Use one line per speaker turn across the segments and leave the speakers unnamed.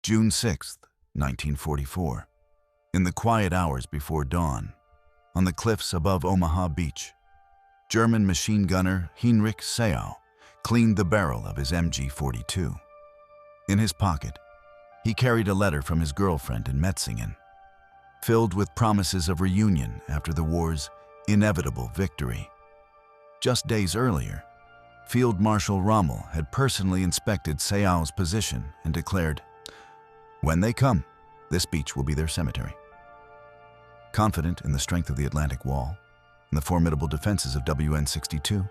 June 6, 1944. In the quiet hours before dawn, on the cliffs above Omaha Beach, German machine gunner Heinrich Seau cleaned the barrel of his MG-42. In his pocket, he carried a letter from his girlfriend in Metzingen, filled with promises of reunion after the war's inevitable victory. Just days earlier, Field Marshal Rommel had personally inspected Seau's position and declared, "When they come, this beach will be their cemetery." Confident in the strength of the Atlantic Wall and the formidable defenses of WN-62,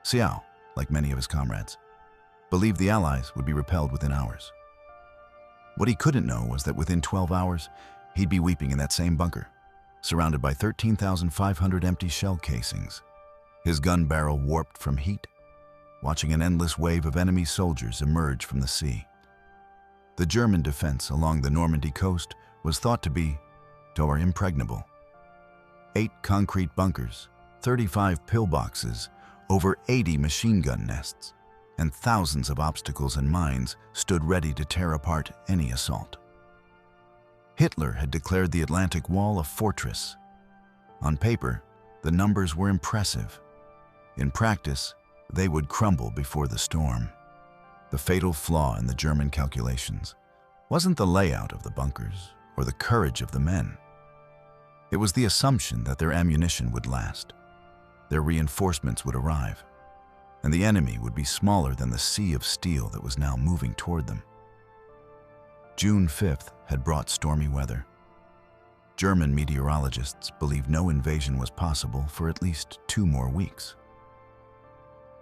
Seau, like many of his comrades, believed the Allies would be repelled within hours. What he couldn't know was that within 12 hours, he'd be weeping in that same bunker, surrounded by 13,500 empty shell casings, his gun barrel warped from heat, watching an endless wave of enemy soldiers emerge from the sea. The German defense along the Normandy coast was thought to be impregnable. 8 concrete bunkers, 35 pillboxes, over 80 machine gun nests, and thousands of obstacles and mines stood ready to tear apart any assault. Hitler had declared the Atlantic Wall a fortress. On paper, the numbers were impressive. In practice, they would crumble before the storm. The fatal flaw in the German calculations wasn't the layout of the bunkers or the courage of the men. It was the assumption that their ammunition would last, their reinforcements would arrive, and the enemy would be smaller than the sea of steel that was now moving toward them. June 5th had brought stormy weather. German meteorologists believed no invasion was possible for at least 2 more weeks.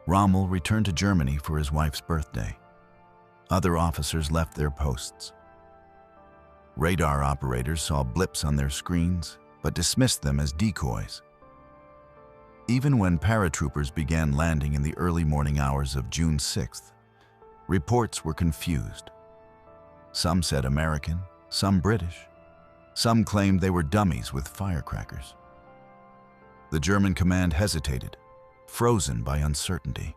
Rommel returned to Germany for his wife's birthday. Other officers left their posts. Radar operators saw blips on their screens, but dismissed them as decoys. Even when paratroopers began landing in the early morning hours of June 6th, reports were confused. Some said American, some British. Some claimed they were dummies with firecrackers. The German command hesitated, frozen by uncertainty.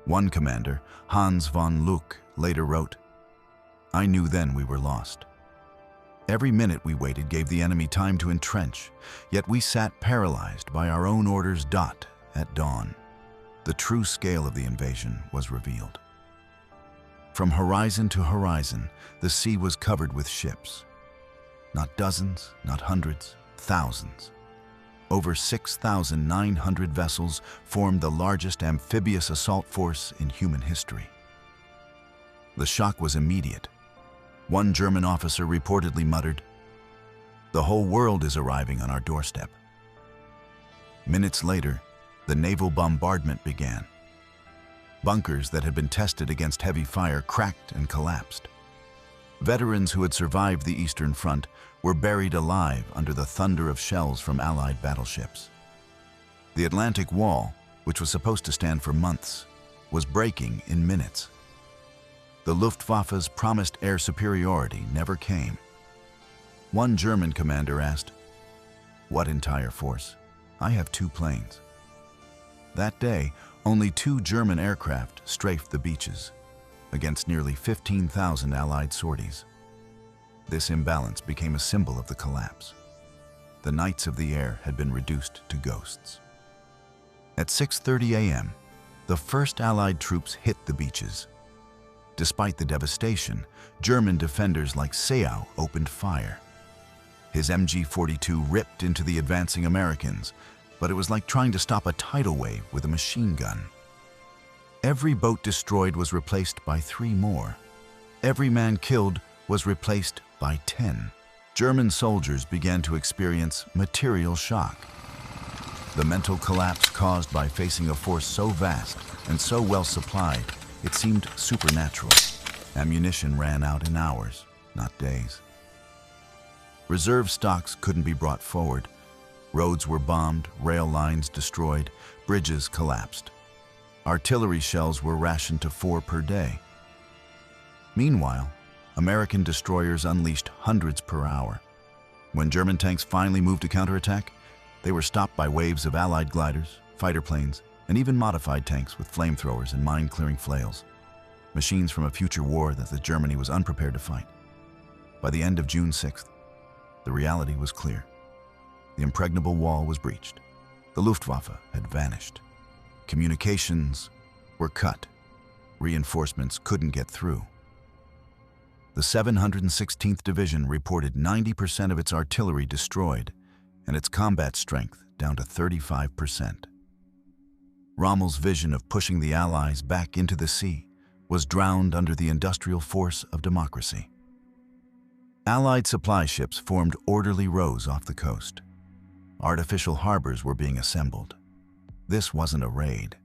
One commander, Hans von Luck, later wrote, "I knew then we were lost. Every minute we waited gave the enemy time to entrench, yet we sat paralyzed by our own orders. At dawn, the true scale of the invasion was revealed. From horizon to horizon, the sea was covered with ships. Not dozens, not hundreds, thousands. Over 6,900 vessels formed the largest amphibious assault force in human history. The shock was immediate. One German officer reportedly muttered, "The whole world is arriving on our doorstep." Minutes later, the naval bombardment began. Bunkers that had been tested against heavy fire cracked and collapsed. Veterans who had survived the Eastern Front were buried alive under the thunder of shells from Allied battleships. The Atlantic Wall, which was supposed to stand for months, was breaking in minutes. The Luftwaffe's promised air superiority never came. One German commander asked, "What entire force? I have 2 planes." That day, only 2 German aircraft strafed the beaches, against nearly 15,000 Allied sorties. This imbalance became a symbol of the collapse. The knights of the air had been reduced to ghosts. At 6:30 a.m., the first Allied troops hit the beaches. Despite the devastation, German defenders like Seau opened fire. His MG-42 ripped into the advancing Americans, but it was like trying to stop a tidal wave with a machine gun. Every boat destroyed was replaced by 3 more. Every man killed was replaced by 10. German soldiers began to experience material shock. The mental collapse caused by facing a force so vast and so well supplied, it seemed supernatural. Ammunition ran out in hours, not days. Reserve stocks couldn't be brought forward. Roads were bombed, rail lines destroyed, bridges collapsed. Artillery shells were rationed to 4 per day. Meanwhile, American destroyers unleashed hundreds per hour. When German tanks finally moved to counterattack, they were stopped by waves of Allied gliders, fighter planes, and even modified tanks with flamethrowers and mine-clearing flails. machines from a future war that Germany was unprepared to fight. By the end of June 6th, the reality was clear. The impregnable wall was breached. The Luftwaffe had vanished. Communications were cut. Reinforcements couldn't get through. The 716th Division reported 90% of its artillery destroyed and its combat strength down to 35%. Rommel's vision of pushing the Allies back into the sea was drowned under the industrial force of democracy. Allied supply ships formed orderly rows off the coast. Artificial harbors were being assembled. This wasn't a raid.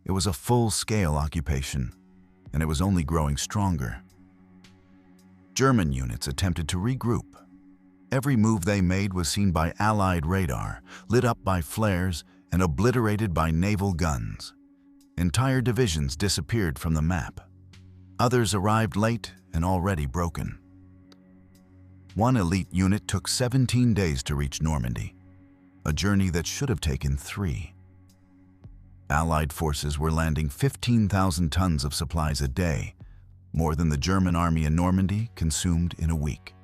It was a full-scale occupation, and it was only growing stronger. German units attempted to regroup. Every move they made was seen by Allied radar, lit up by flares, and obliterated by naval guns. Entire divisions disappeared from the map. Others arrived late and already broken. One elite unit took 17 days to reach Normandy, a journey that should have taken 3. Allied forces were landing 15,000 tons of supplies a day, more than the German army in Normandy consumed in a week.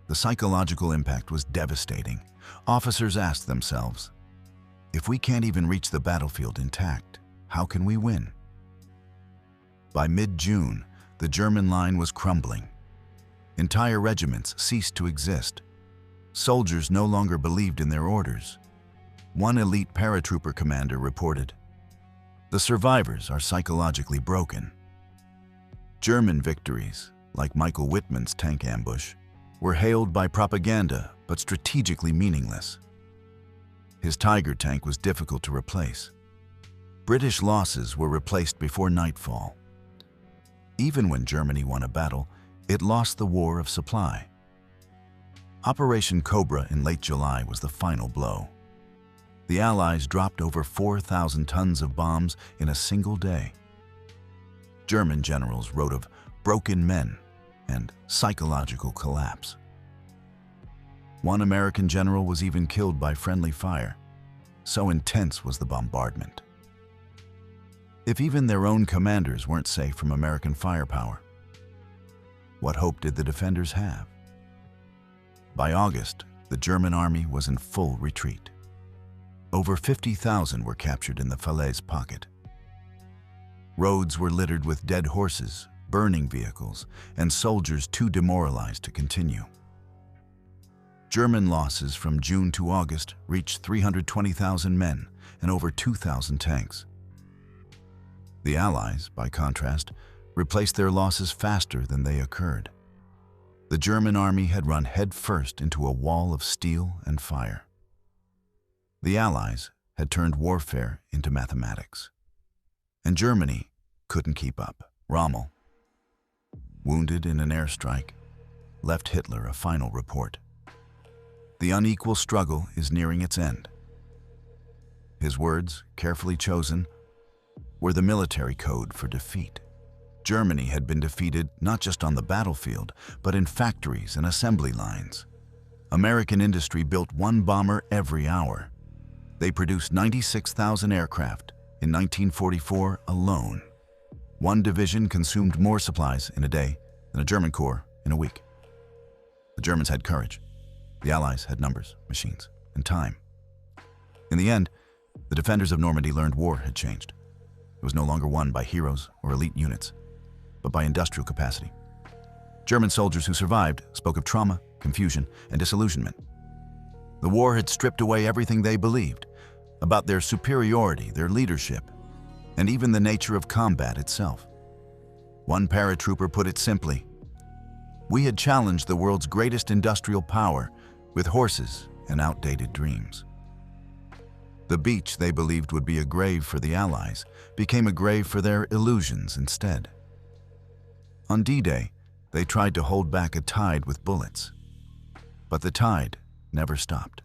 The psychological impact was devastating. Officers asked themselves, if we can't even reach the battlefield intact, how can we win? By mid-June, the German line was crumbling. Entire regiments ceased to exist. Soldiers no longer believed in their orders. One elite paratrooper commander reported, "The survivors are psychologically broken." German victories, like Michael Wittmann's tank ambush, were hailed by propaganda but strategically meaningless. His Tiger tank was difficult to replace. British losses were replaced before nightfall. Even when Germany won a battle, it lost the war of supply. Operation Cobra in late July was the final blow. The Allies dropped over 4,000 tons of bombs in a single day. German generals wrote of broken men and psychological collapse. One American general was even killed by friendly fire. So intense was the bombardment. If even their own commanders weren't safe from American firepower, what hope did the defenders have? By August, the German army was in full retreat. Over 50,000 were captured in the Falaise pocket. Roads were littered with dead horses, burning vehicles, and soldiers too demoralized to continue. German losses from June to August reached 320,000 men and over 2,000 tanks. The Allies, by contrast, replaced their losses faster than they occurred. The German army had run headfirst into a wall of steel and fire. The Allies had turned warfare into mathematics. And Germany couldn't keep up. Rommel, wounded in an airstrike, left Hitler a final report. The unequal struggle is nearing its end. His words, carefully chosen, were the military code for defeat. Germany had been defeated not just on the battlefield, but in factories and assembly lines. American industry built one bomber every hour. They produced 96,000 aircraft in 1944 alone. One division consumed more supplies in a day than a German corps in a week. The Germans had courage. The Allies had numbers, machines, and time. In the end, the defenders of Normandy learned war had changed. It was no longer won by heroes or elite units, but by industrial capacity. German soldiers who survived spoke of trauma, confusion, and disillusionment. The war had stripped away everything they believed about their superiority, their leadership, and even the nature of combat itself. One paratrooper put it simply, "We had challenged the world's greatest industrial power with horses and outdated dreams." The beach they believed would be a grave for the Allies became a grave for their illusions instead. On D-Day, they tried to hold back a tide with bullets, but the tide never stopped.